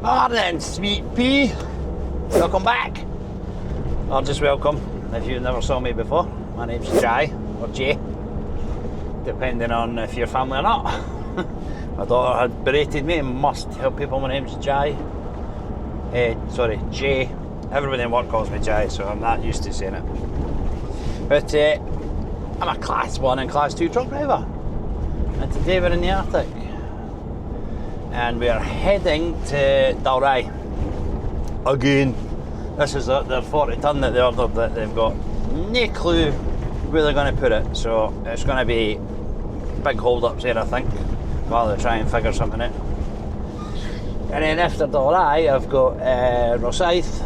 Morning, sweet pea. Welcome back. Or just welcome if you never saw me before. My name's Jai, or Jay, depending on if you're family or not. My daughter had berated me and must tell people my name's Jai. Sorry, Jay. Everybody in work calls me Jai, so I'm not used to saying it. But I'm a class 1 and class 2 truck driver. And today we're in the Arctic. And we're heading to Dalry. Again. This is their 40 tonne that they ordered that they've got no clue where they're going to put it. So it's going to be big hold-ups here, I think, while they try and figure something out. And then after Dalry, I've got Rosyth.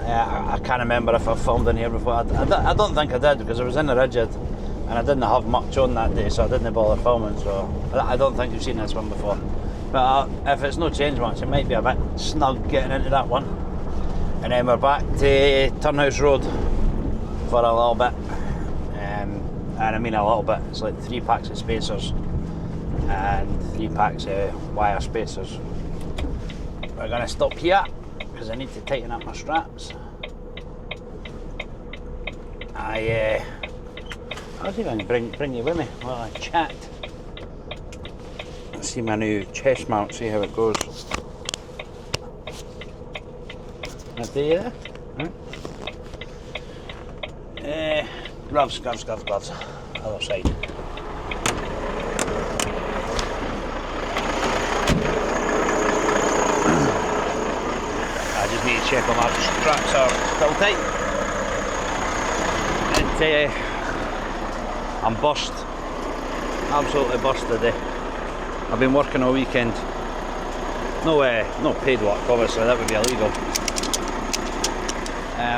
I can't remember if I've filmed in here before. I don't think I did, because I was in the rigid and I didn't have much on that day, so I didn't bother filming. So I don't think you've seen this one before. But if it's no change much, it might be a bit snug getting into that one. And then we're back to Turnhouse Road for a little bit. And I mean a little bit, it's like 3 packs of spacers and 3 packs of wire spacers. We're going to stop here because I need to tighten up my straps. I'll even bring you with me while I chat. Let's see my new chest mount, see how it goes. I'll do you there. Gloves. Other side. I just need to check on my straps are still tight. And I'm bust. Absolutely bust today. I've been working all weekend. No paid work, obviously, that would be illegal.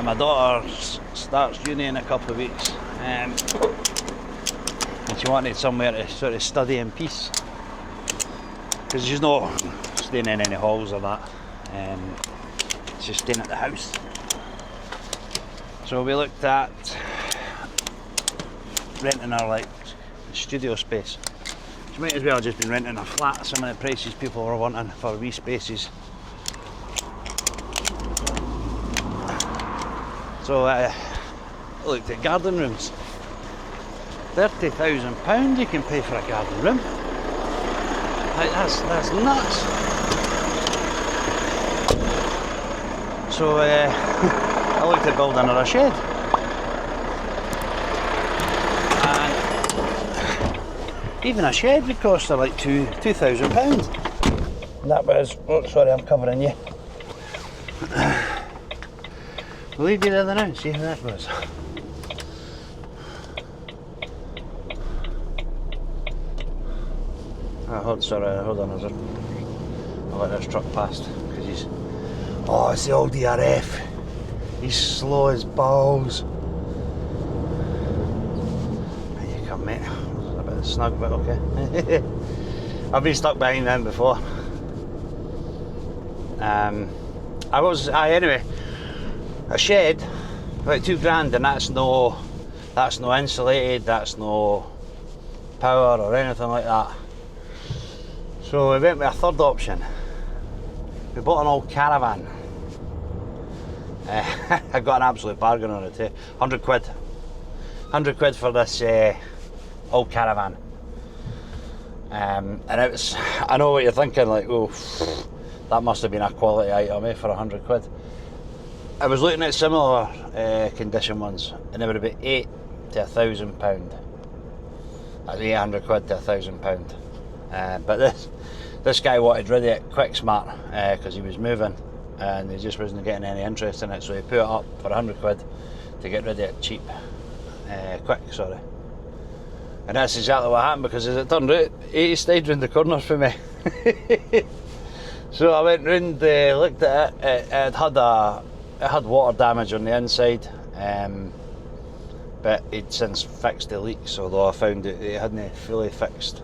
My daughter starts uni in a couple of weeks, and she wanted somewhere to sort of study in peace, because she's not staying in any halls or that. She's staying at the house. So we looked at renting her like studio space. She might as well have just been renting a flat. Some of the prices people were wanting for wee spaces. So I looked at garden rooms. £30,000 you can pay for a garden room. Like, that's nuts. So I looked at building her a shed. And even a shed would cost her like £2,000. That was, oh sorry, I'm covering you. We'll leave you there now and see how that goes. Hold on a second. I'll let this truck past because he's... Oh, it's the old DRF. He's slow as balls. There you come, mate. A bit snug, but okay. I've been stuck behind them before. Anyway. A shed, about £2,000, and that's no insulated, that's no power or anything like that. So we went with a third option. We bought an old caravan. I got an absolute bargain on it too. 100 quid. 100 quid for this old caravan. And it was, I know what you're thinking, like, oh, that must have been a quality item for 100 quid. I was looking at similar condition ones, and they were about £8,000 to £1,000. That's 800 quid to £1,000. But this guy wanted rid of it quick smart because he was moving and he just wasn't getting any interest in it, so he put it up for 100 quid to get rid of it cheap. Quick, sorry. And that's exactly what happened, because as it turned out, he stayed round the corner for me. So I went round, looked at it, it had water damage on the inside, but he'd since fixed the leaks, although I found that he hadn't fully fixed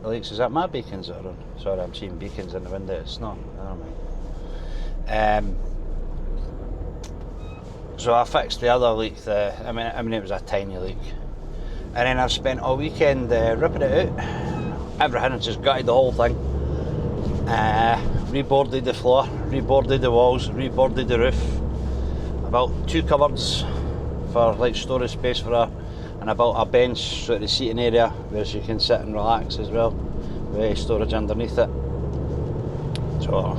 the leaks. Is that my beacons that are on? Sorry, I'm seeing beacons in the window. It's not, never mind. So I fixed the other leak, I mean it was a tiny leak. And then I've spent all weekend ripping it out. Everything, I just gutted the whole thing. reboarded the floor, reboarded the walls, reboarded the roof. About 2 cupboards for like storage space for her, and about a bench, sort of the seating area where she can sit and relax as well, with storage underneath it. So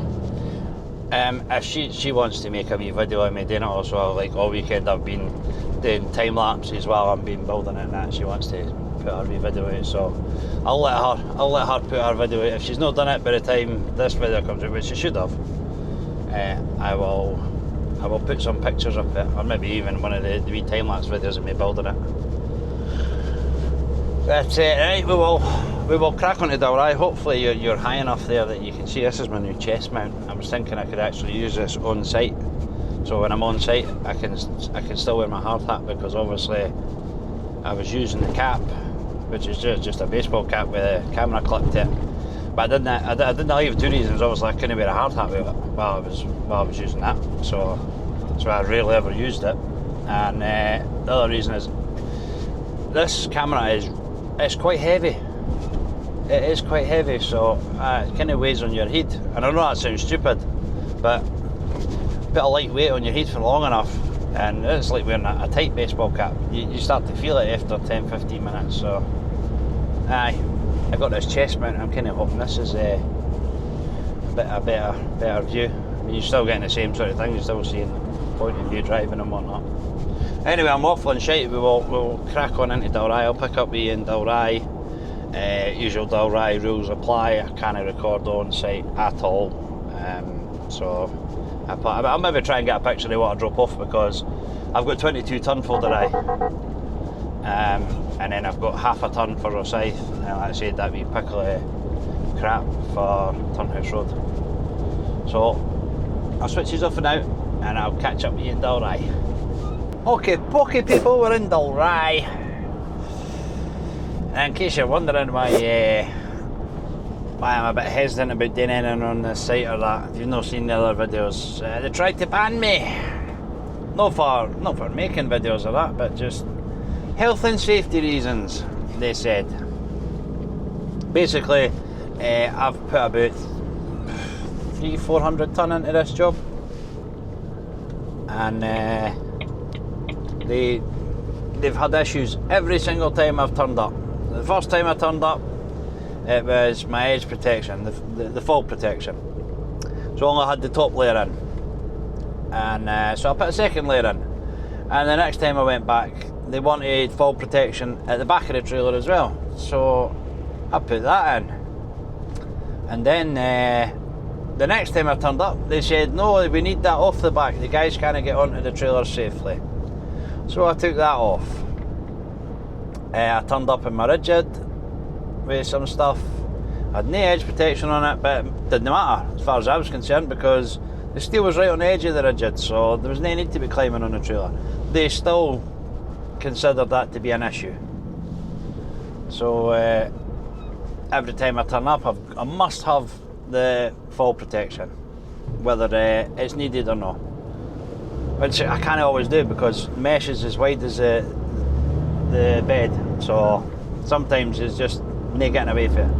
if she wants to make a wee video of me doing it also, like all weekend I've been doing time lapses while I'm been building it and that. She wants to put her wee video out, so I'll let her put her video out. If she's not done it by the time this video comes out, which she should have, I will put some pictures of it, or maybe even one of the wee time lapse videos of me building it. That's it, right? We will crack on to Dalry. Hopefully you're high enough there that you can see. This is my new chest mount. I was thinking I could actually use this on site, so when I'm on site I can still wear my hard hat, because obviously I was using the cap, which is just a baseball cap with a camera clipped to it. But I didn't leave 2 reasons. Obviously I couldn't wear a hard hat with it while I was using that, so I rarely ever used it. And the other reason is this camera it's quite heavy. It is quite heavy, so it kind of weighs on your head. And I know that sounds stupid, but put a light weight on your head for long enough and it's like wearing a tight baseball cap. You start to feel it after 10-15 minutes. So I got this chest mount. I'm kind of hoping this is a better view. I mean, you're still getting the same sort of thing. You're still seeing point of view driving and whatnot. Anyway, I'm waffling shite. We'll crack on into Dalry. I'll pick up you in Dalry. Usual Dalry rules apply. I can't record on site at all. So I'll maybe try and get a picture of what I drop off, because I've got 22 tonne for Dalry. And then I've got half a tonne for Rosyth, and like I said, that wee pickly crap for Turnhouse Road. So I'll switch these off for now, and I'll catch up with you in Dalry. Okay, pokey people, we're in Dalry. And in case you're wondering why I'm a bit hesitant about doing anything on this site or that, if you've not seen the other videos, they tried to ban me. Not for making videos or that, but just health and safety reasons, they said. Basically, I've put about 300-400 tonne into this job, and they've had issues every single time I've turned up. The first time I turned up, it was my edge protection, the fall protection. So I only had the top layer in, and so I put a second layer in. And the next time I went back, they wanted fall protection at the back of the trailer as well, so I put that in. And then the next time I turned up, they said no, we need that off the back, the guys can't get onto the trailer safely. So I took that off. I turned up in my rigid with some stuff. I had no edge protection on it, but it didn't matter as far as I was concerned, because the steel was right on the edge of the rigid, so there was no need to be climbing on the trailer. They still considered that to be an issue. So every time I turn up, I must have the fall protection, whether it's needed or not. Which I can't always do, because mesh is as wide as the bed, so sometimes it's just no getting away from it.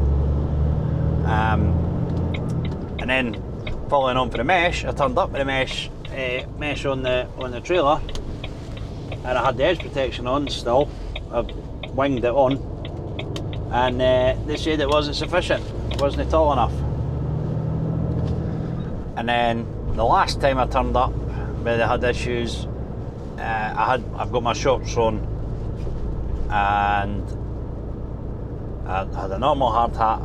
And then following on for the mesh, I turned up with the mesh on the trailer, and I had the edge protection on still. I winged it on, and they said it wasn't sufficient, it wasn't tall enough. And then the last time I turned up, where they had issues, I've got my shorts on, and I had a normal hard hat,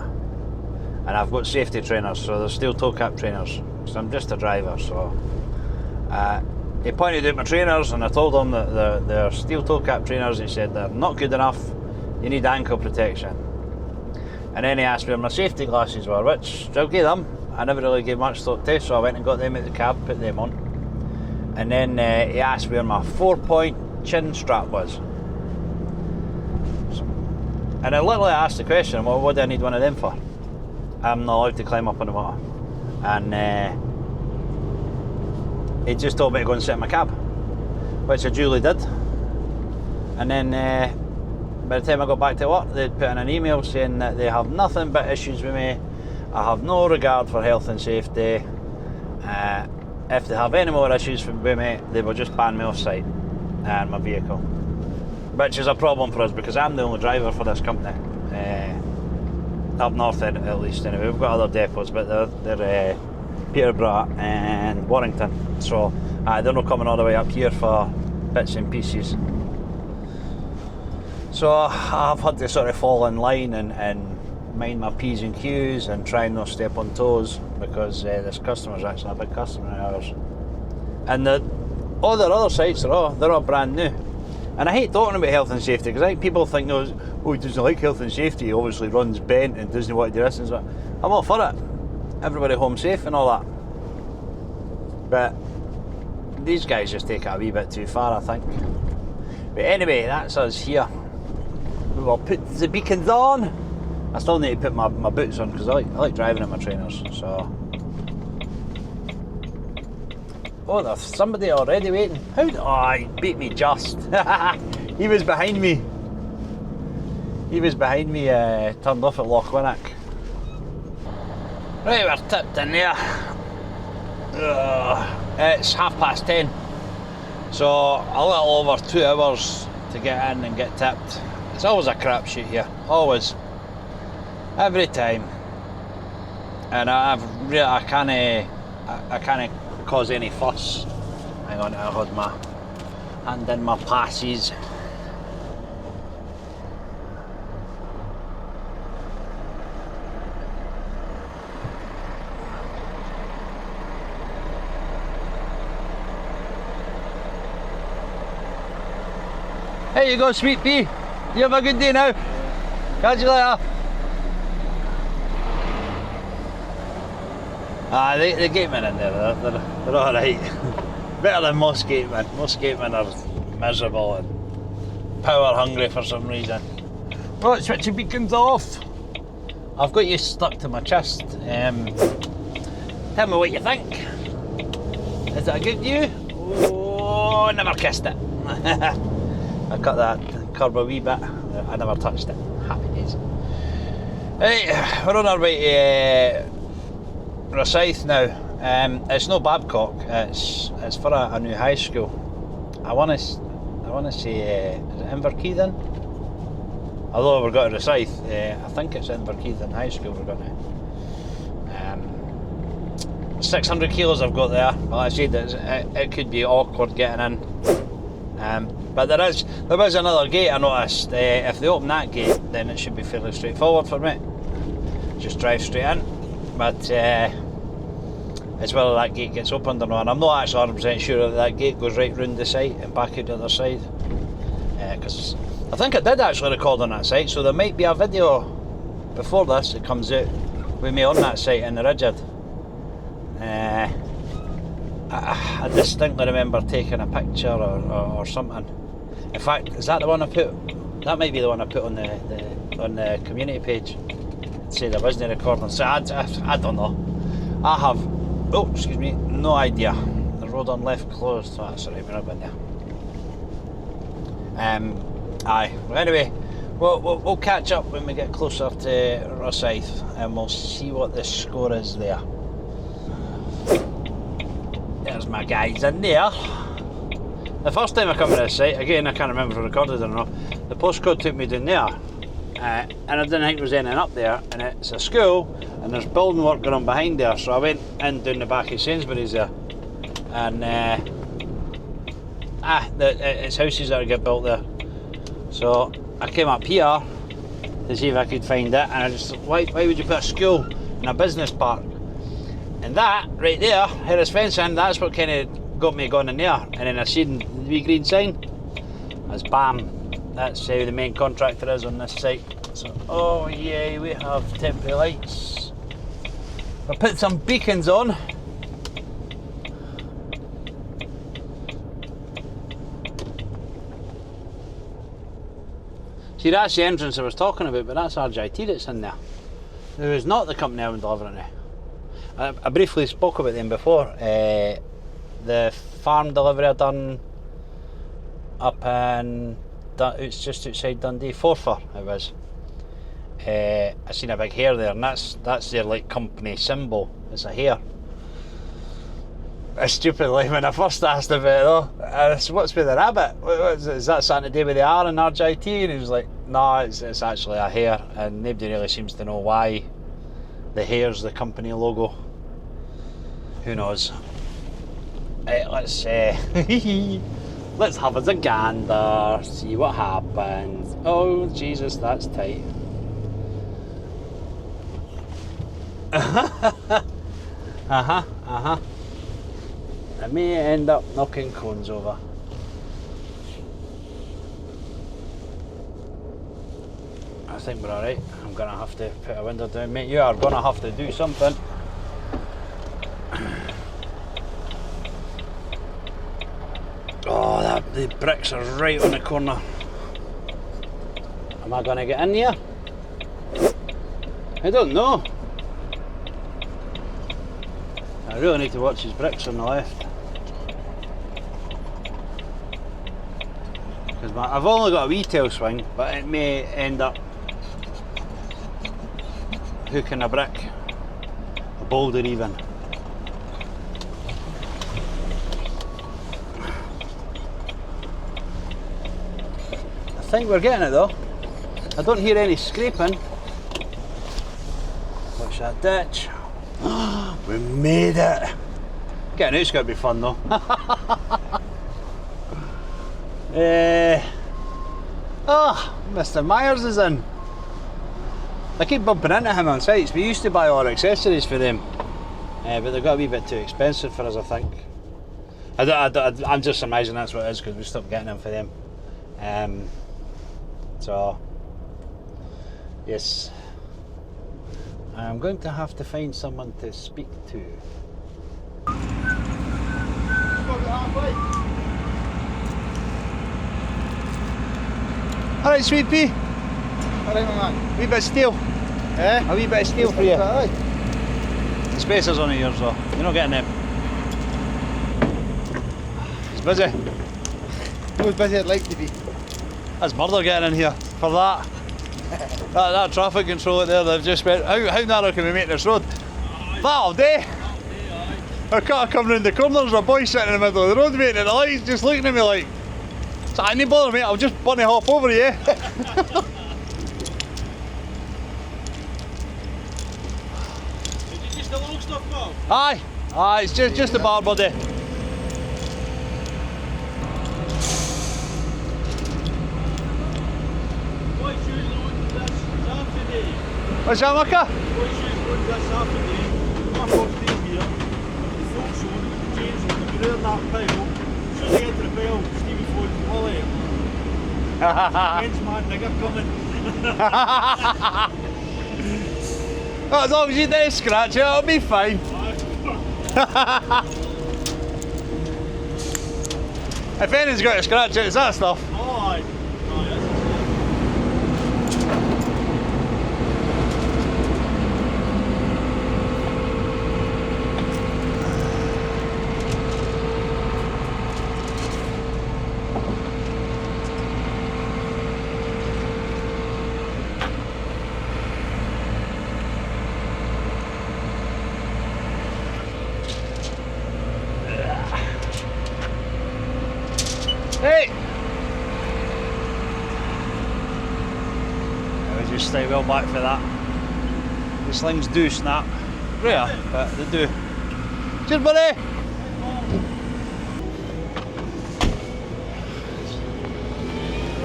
and I've got safety trainers, so they're steel toe cap trainers, because I'm just a driver. So he pointed out my trainers, and I told him that they're steel toe cap trainers. He said they're not good enough, you need ankle protection. And then he asked me where my safety glasses were, which I'll give them. I never really gave much thought to, so I went and got them at the cab, put them on. And then he asked where my 4-point chin strap was. And I literally asked the question, well, what do I need one of them for? I'm not allowed to climb up on the motor. And he just told me to go and sit in my cab, which I duly did. And then by the time I got back to work, they'd put in an email saying that they have nothing but issues with me. I have no regard for health and safety. If they have any more issues with me, they will just ban me off site and my vehicle, which is a problem for us because I'm the only driver for this company, up north at least. Anyway, we've got other depots, but they're Peterborough and Warrington, so they're not coming all the way up here for bits and pieces. So I've had to sort of fall in line and mind my P's and Q's and try and not step on toes, because this customer's actually a big customer of ours. And all their other sites they're all brand new. And I hate talking about health and safety because I think people think, oh, he doesn't like health and safety, he obviously runs bent and doesn't want to do this and so. I'm all for it. Everybody home safe and all that. But these guys just take it a wee bit too far, I think. But anyway, that's us here. We will put the beacons on. I still need to put my boots on because I like driving in my trainers, so. Oh, there's somebody already waiting. Oh, he beat me just. He was behind me. Turned off at Lochwinnock. Right, we're tipped in there. It's 10:30. So a little over 2 hours to get in and get tipped. It's always a crapshoot here, always. Every time. And I can't cause any fuss. Hang on, I hold my hand in my passes. There you go, sweet pea. You have a good day now. Catch you later. The gatemen in there, they're alright. Better than most gatemen. Most gatemen are miserable and power hungry for some reason. Right, switch your beacons off. I've got you stuck to my chest. Tell me what you think. Is it a good view? Oh, I never kissed it. I cut that curb a wee bit. I never touched it. Happy days. Right, we're on our way to Rosyth now. It's no Babcock. It's for a new high school. I want to say is it Inverkeithing? Although we're going to Rosyth, I think it's Inverkeithing High School we're going to. 600 kilos I've got there. Well, I said it could be awkward getting in. But there is another gate I noticed. If they open that gate, then it should be fairly straightforward for me. Just drive straight in. But it's whether that gate gets opened or not. And I'm not actually 100% sure that gate goes right round the site and back out the other side. Because I think I did actually record on that site, so there might be a video before this that comes out with me on that site in the rigid. I distinctly remember taking a picture or something. In fact, is that the one I put? That might be the one I put on the community page. Say there wasn't a recording. So I don't know. I have, no idea. The road on left closed. Oh, that's alright, we're not in there. Aye. Anyway, we'll catch up when we get closer to Rosyth and we'll see what the score is there. There's my guys in there. The first time I come to this site, again I can't remember if I recorded it or not, the postcode took me down there and I didn't think there was anything up there, and it's a school and there's building work going on behind there, so I went in down the back of Sainsbury's there and it's houses that get built there. So I came up here to see if I could find it, and I just thought, why would you put a school in a business park? And that right there, here is fencing, that's what kind of got me going in there. And then I seen the wee green sign, that's BAM, that's who the main contractor is on this site. So, oh yeah, we have temporary lights. I put some beacons on. See, that's the entrance I was talking about, but that's RJT that's in there. It was not the company I'm delivering to. I briefly spoke about them before. The farm delivery I done up in, it's just outside Dundee, Forfar it was. I seen a big hare there, and that's their like company symbol. It's a hare. Stupidly, when I first asked about it though, I said, what's with the rabbit? Is that something to do with the R and RJT? And he was like, no, it's actually a hare, and nobody really seems to know why the hare's the company logo. Who knows? Let's let's have a gander, see what happens. Oh Jesus, that's tight. I may end up knocking cones over. I think we're alright. I'm gonna have to put a window down, mate. You are gonna have to do something. Oh, the bricks are right on the corner. Am I gonna get in here? I don't know. I really need to watch his bricks on the left. Because I've only got a wee tail swing, but it may end up hooking a brick, a boulder even. I think we're getting it though. I don't hear any scraping. Watch that ditch. We made it! Getting out's going to be fun though. Oh, Mr. Myers is in. I keep bumping into him on sites. We used to buy all our accessories for them, but they got a wee bit too expensive for us, I think. I'm just surmising that's what it is because we stopped getting them for them. So, yes. I'm going to have to find someone to speak to. Alright, sweet pea. Alright, my man. A wee bit of steel. Eh? A wee bit of steel for you. Aye. The spacers on yours though. You're not getting them. It's busy. Not as busy as I'd like to be. That's murder getting in here for that. that traffic control out there, they've just went, how narrow can we make this road? That'll do. A car coming round the corner, there's a boy sitting in the middle of the road waiting at the lights, just looking at me like, so I need bother mate, I'll just bunny hop over you. Is it just the long stuff, Bob? Aye, it's just the bar body. What shoes load this Saturday? What's that, Micah? What shoes load this Saturday? My first day here. The full show, the chains, the rear that pile. As soon as I get to the pile, Stevie phones Wally. Men's man nigger coming. Oh, as long as you don't scratch it, it'll be fine. If anyone's got to scratch it, it's that stuff. Oh, aye. Aye, that's Hey! I would just stay well back for that. The slings do snap. Rare, but they do. Cheers, buddy!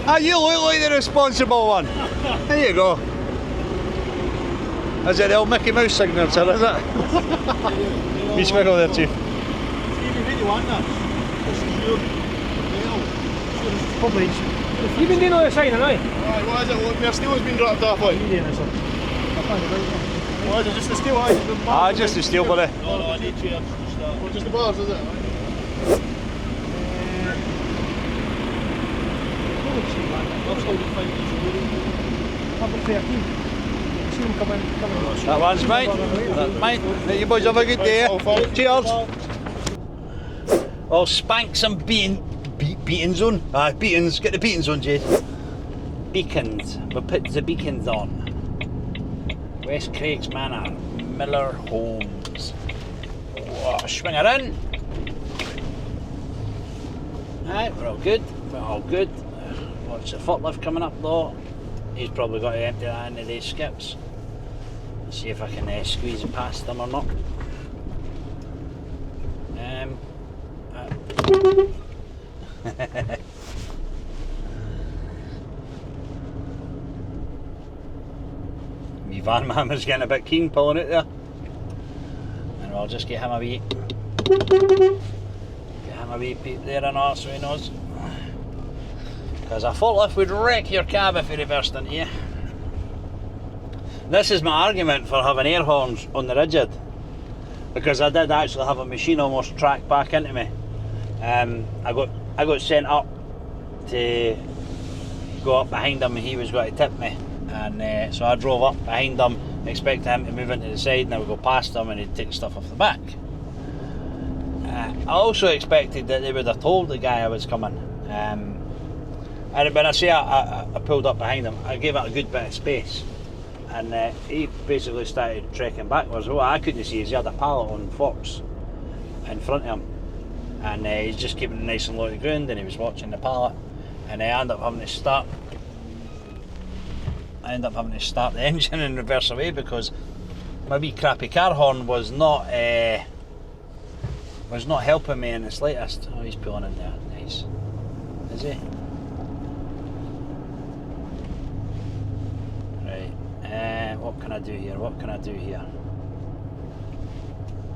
Ah, you look like the responsible one. There you go. Is it the old Mickey Mouse signature, is it? Me smiggle there, Chief. Stevie, who do you want this? This is your nail. Probably. You've been doing all the signing, aye? Aye, what is it? Look, my steel's been dropped off, like. You doing this one? What is it? Just the steel, aye? Ah, just the steel, buddy. No, I need chairs. Just that. Well, just the bars, is it? I've still got 5 days to do. Number 13. You see them come in. That one's mine. That's mine. You boys have a good day. Cheers. Well, spank some beatings on. Beatings. Get the beatings on, Jade. Beacons. We'll put the beacons on. West Craigs Manor, Miller Homes. Whoa, swing her in. Right, we're all good. We're all good. Watch the footlift coming up though. He's probably got to empty that into these skips. See if I can squeeze it past them or not. Me van man was getting a bit keen pulling it there. And we'll just get him a wee peep there and all so he knows. Because a forklift would wreck your cab if he reversed into you. This is my argument for having air horns on the rigid. Because I did actually have a machine almost tracked back into me. I got sent up to go up behind him and he was going to tip me. And so I drove up behind him, expecting him to move into the side, and I would go past him and he'd take stuff off the back. I also expected that they would have told the guy I was coming. And when I say I pulled up behind him, I gave it a good bit of space. And he basically started trekking backwards. What I couldn't see is he had a pallet on forks in front of him. And he's just keeping it nice and low to the ground, and he was watching the pallet. And I ended up having to start the engine and reverse away because my wee crappy car horn was not helping me in the slightest. Oh, he's pulling in there. Nice. Is he? Right. What can I do here? What can I do here?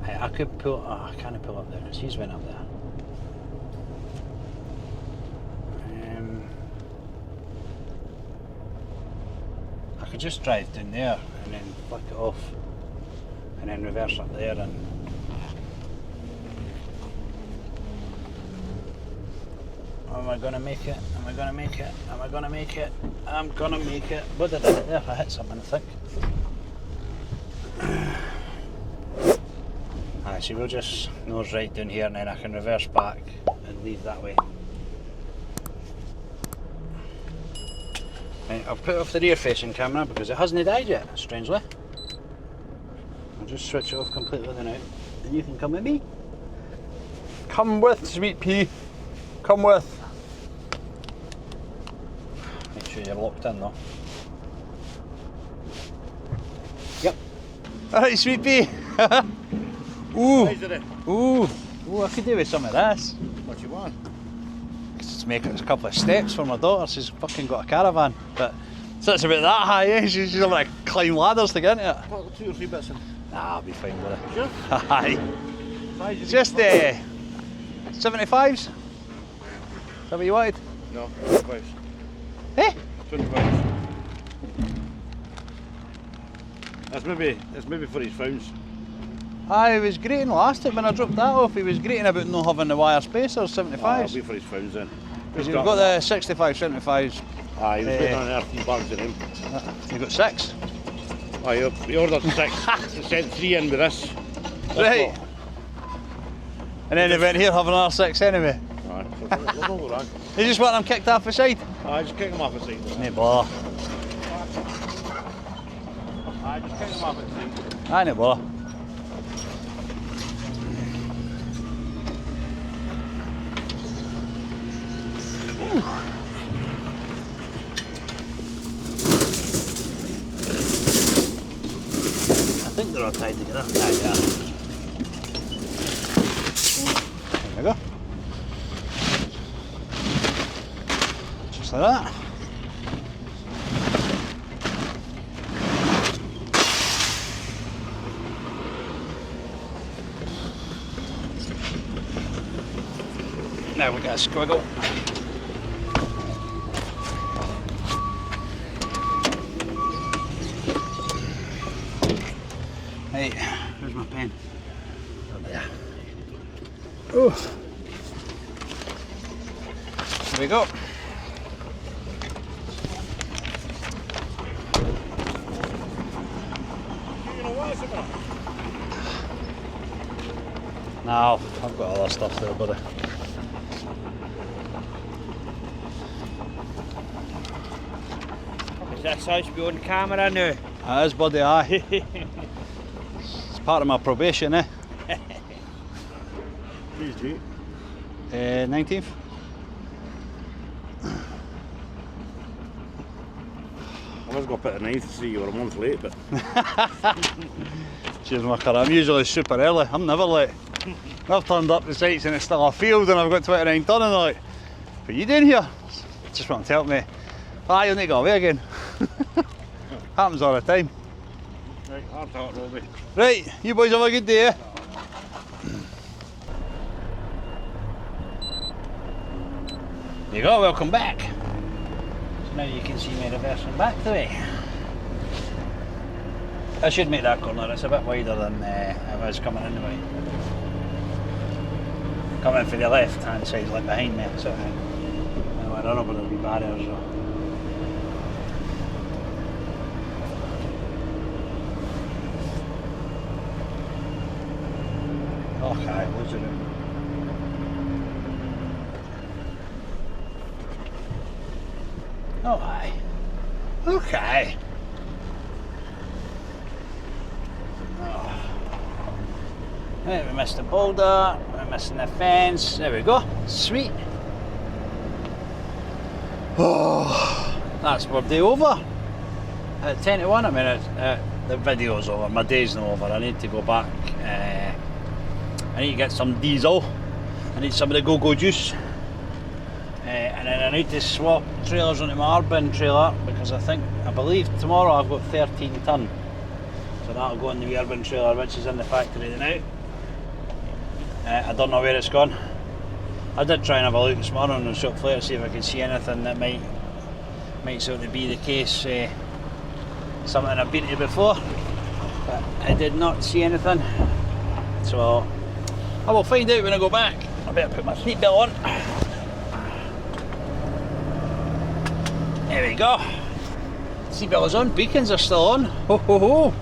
I could pull. Oh, I can't pull up there because he's went up there. I could just drive down there and then flick it off and then reverse up there and am I gonna make it? Am I gonna make it? Am I gonna make it? I'm gonna make it. What did I hit there? I hit something, I think. So we'll just nose right down here and then I can reverse back and leave that way. Right, I'll put off the rear facing camera because it hasn't died yet, strangely. I'll just switch it off completely then out and you can come with me. Come with, sweet pea. Come with. Make sure you're locked in though. Yep. Alright, sweet pea. Ooh. Ooh. Ooh, I could do with some of this. What you want? Just make it a couple of steps for my daughter. She's fucking got a caravan, but sits about that high, eh? She's like to climb ladders to get into it. Put 2 or 3 bits in. Nah, I'll be fine with it. Sure? Aye. Just 75s? Is that what you wanted? No, 25s. Eh? 25s. That's maybe for his phones. Aye, he was grating last time when I dropped that off. He was grating about not having the wire spacers, 75s. That'll be for his phones then. Because you've got the 65, 75s. Aye, he was waiting on earth, 3 bags in him. You've got 6. Aye, he ordered 6. He sent 3 in with this. Right. And then he went here having another 6 anyway. Aye, we'll go wrong. You just want them kicked off the side? Aye, just kick them off the side. No bother. Aye, just kick them off the side. Aye, no bother. I think they're all tied together. There we go. Just like that. Now we got a squiggle. Right, where's my pen? Over there. Oh. There we go. No, I've got other stuff there, buddy. Is this house be on camera now? It is, buddy, aye. It's part of my probation, eh? Please do. 19th. I was going to put a 9th to see you were a month late, but Cheers, mucker. I'm usually super early. I'm never late. I've turned up the sites and it's still a field and I've got 29 ton and they're like, what are you doing here? Just want to tell me, you'll need to go away again. Happens all the time. right, hard talk, Robbie. Right, you boys have a good day, eh? There you go, welcome back. So now you can see me reversing back the way. I should make that corner, it's a bit wider than it was coming in the way. Coming for the left hand side, like behind me, so I don't know whether there'll be barriers or... Okay, loads of room. Oh, aye. Okay. Oh. Right, we missed the boulder, we're missing the fence. There we go. Sweet. Oh, that's our day over. At 10 to 1, I mean, the video's over, my day's not over. I need to go back. I need to get some diesel. I need some of the go-go juice. And then I need to swap trailers onto my Arbin trailer because I believe tomorrow I've got 13 ton. So that'll go in the Arbin trailer, which is in the factory now. I don't know where it's gone. I did try and have a look this morning on the shop floor to see if I could see anything that might sort of be the case. Something I've been to before, but I did not see anything. So I will find out when I go back. I better put my seatbelt on. There we go. Seatbelt is on, beacons are still on. Ho ho ho.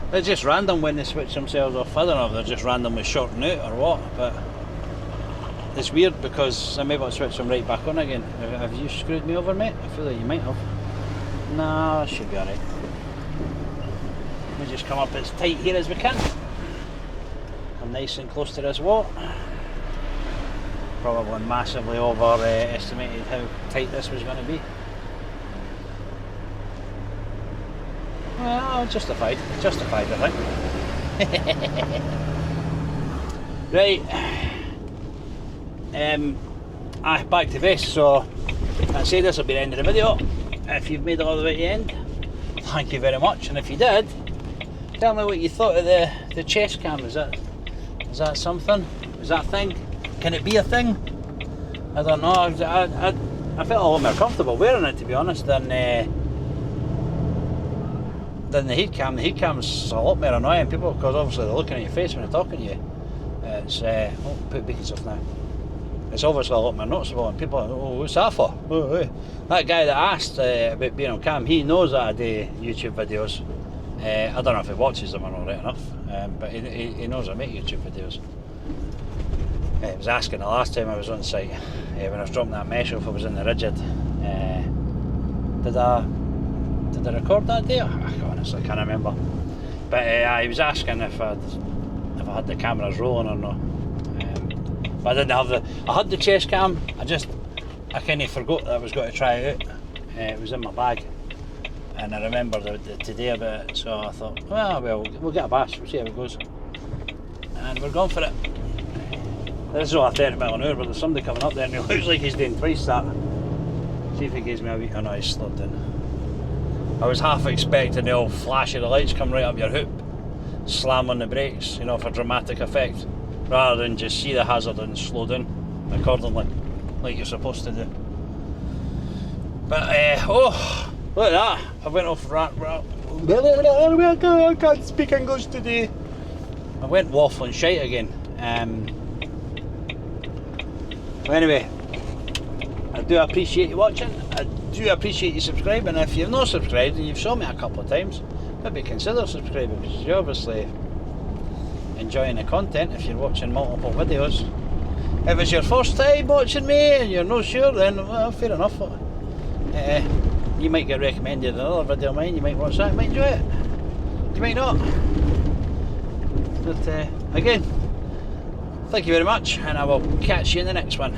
They're just random when they switch themselves off. I don't know if they're just randomly shorting out or what, but it's weird because I'm able to switch them right back on again. Have you screwed me over, mate? I feel like you might have. Nah, should be alright. We just come up as tight here as we can. I'm nice and close to this wall. Probably massively overestimated how tight this was going to be. Well, justified I think. Right, back to this. So I say this will be the end of the video. If you've made it all the way to the end, thank you very much. And if you did, tell me what you thought of the chest cam. Is that something? Is that a thing? Can it be a thing? I don't know. I felt a lot more comfortable wearing it, to be honest, than the heat cam. The heat cam's a lot more annoying people because obviously they're looking at your face when they're talking to you. It's put beacons off now. It's obviously a lot more noticeable, and people are, oh, what's that for? Oh, hey. That guy that asked about being on cam, he knows that I do YouTube videos. I don't know if he watches them or not right enough, but he knows I make YouTube videos. He was asking the last time I was on site, when I was dropping that mesh off, I was in the rigid. Did I record that day? I honestly can't remember. But he was asking if I had the cameras rolling or not. But I didn't have I had the chest cam, I kind of forgot that I was going to try it out. It was in my bag. And I remembered today about it, so I thought, well, we'll get a bash, we'll see how it goes. And we're going for it. This is only 30 mile an hour, but there's somebody coming up there and he looks like he's doing twice that. See if he gives me a wee... Oh no, he's slowed down. I was half expecting the old flash of the lights come right up your hoop, slam on the brakes, you know, for dramatic effect, rather than just see the hazard and slow down accordingly, like you're supposed to do. But, oh, look at that. I went off I can't speak English today. I went waffling shite again. So anyway, I do appreciate you watching. I do appreciate you subscribing. If you've not subscribed and you've shown me a couple of times, maybe consider subscribing because you're obviously enjoying the content if you're watching multiple videos. If it's your first time watching me and you're not sure, then well, fair enough. You might get recommended another video of mine, you might watch that, you might enjoy it. You might not. But again, thank you very much, and I will catch you in the next one.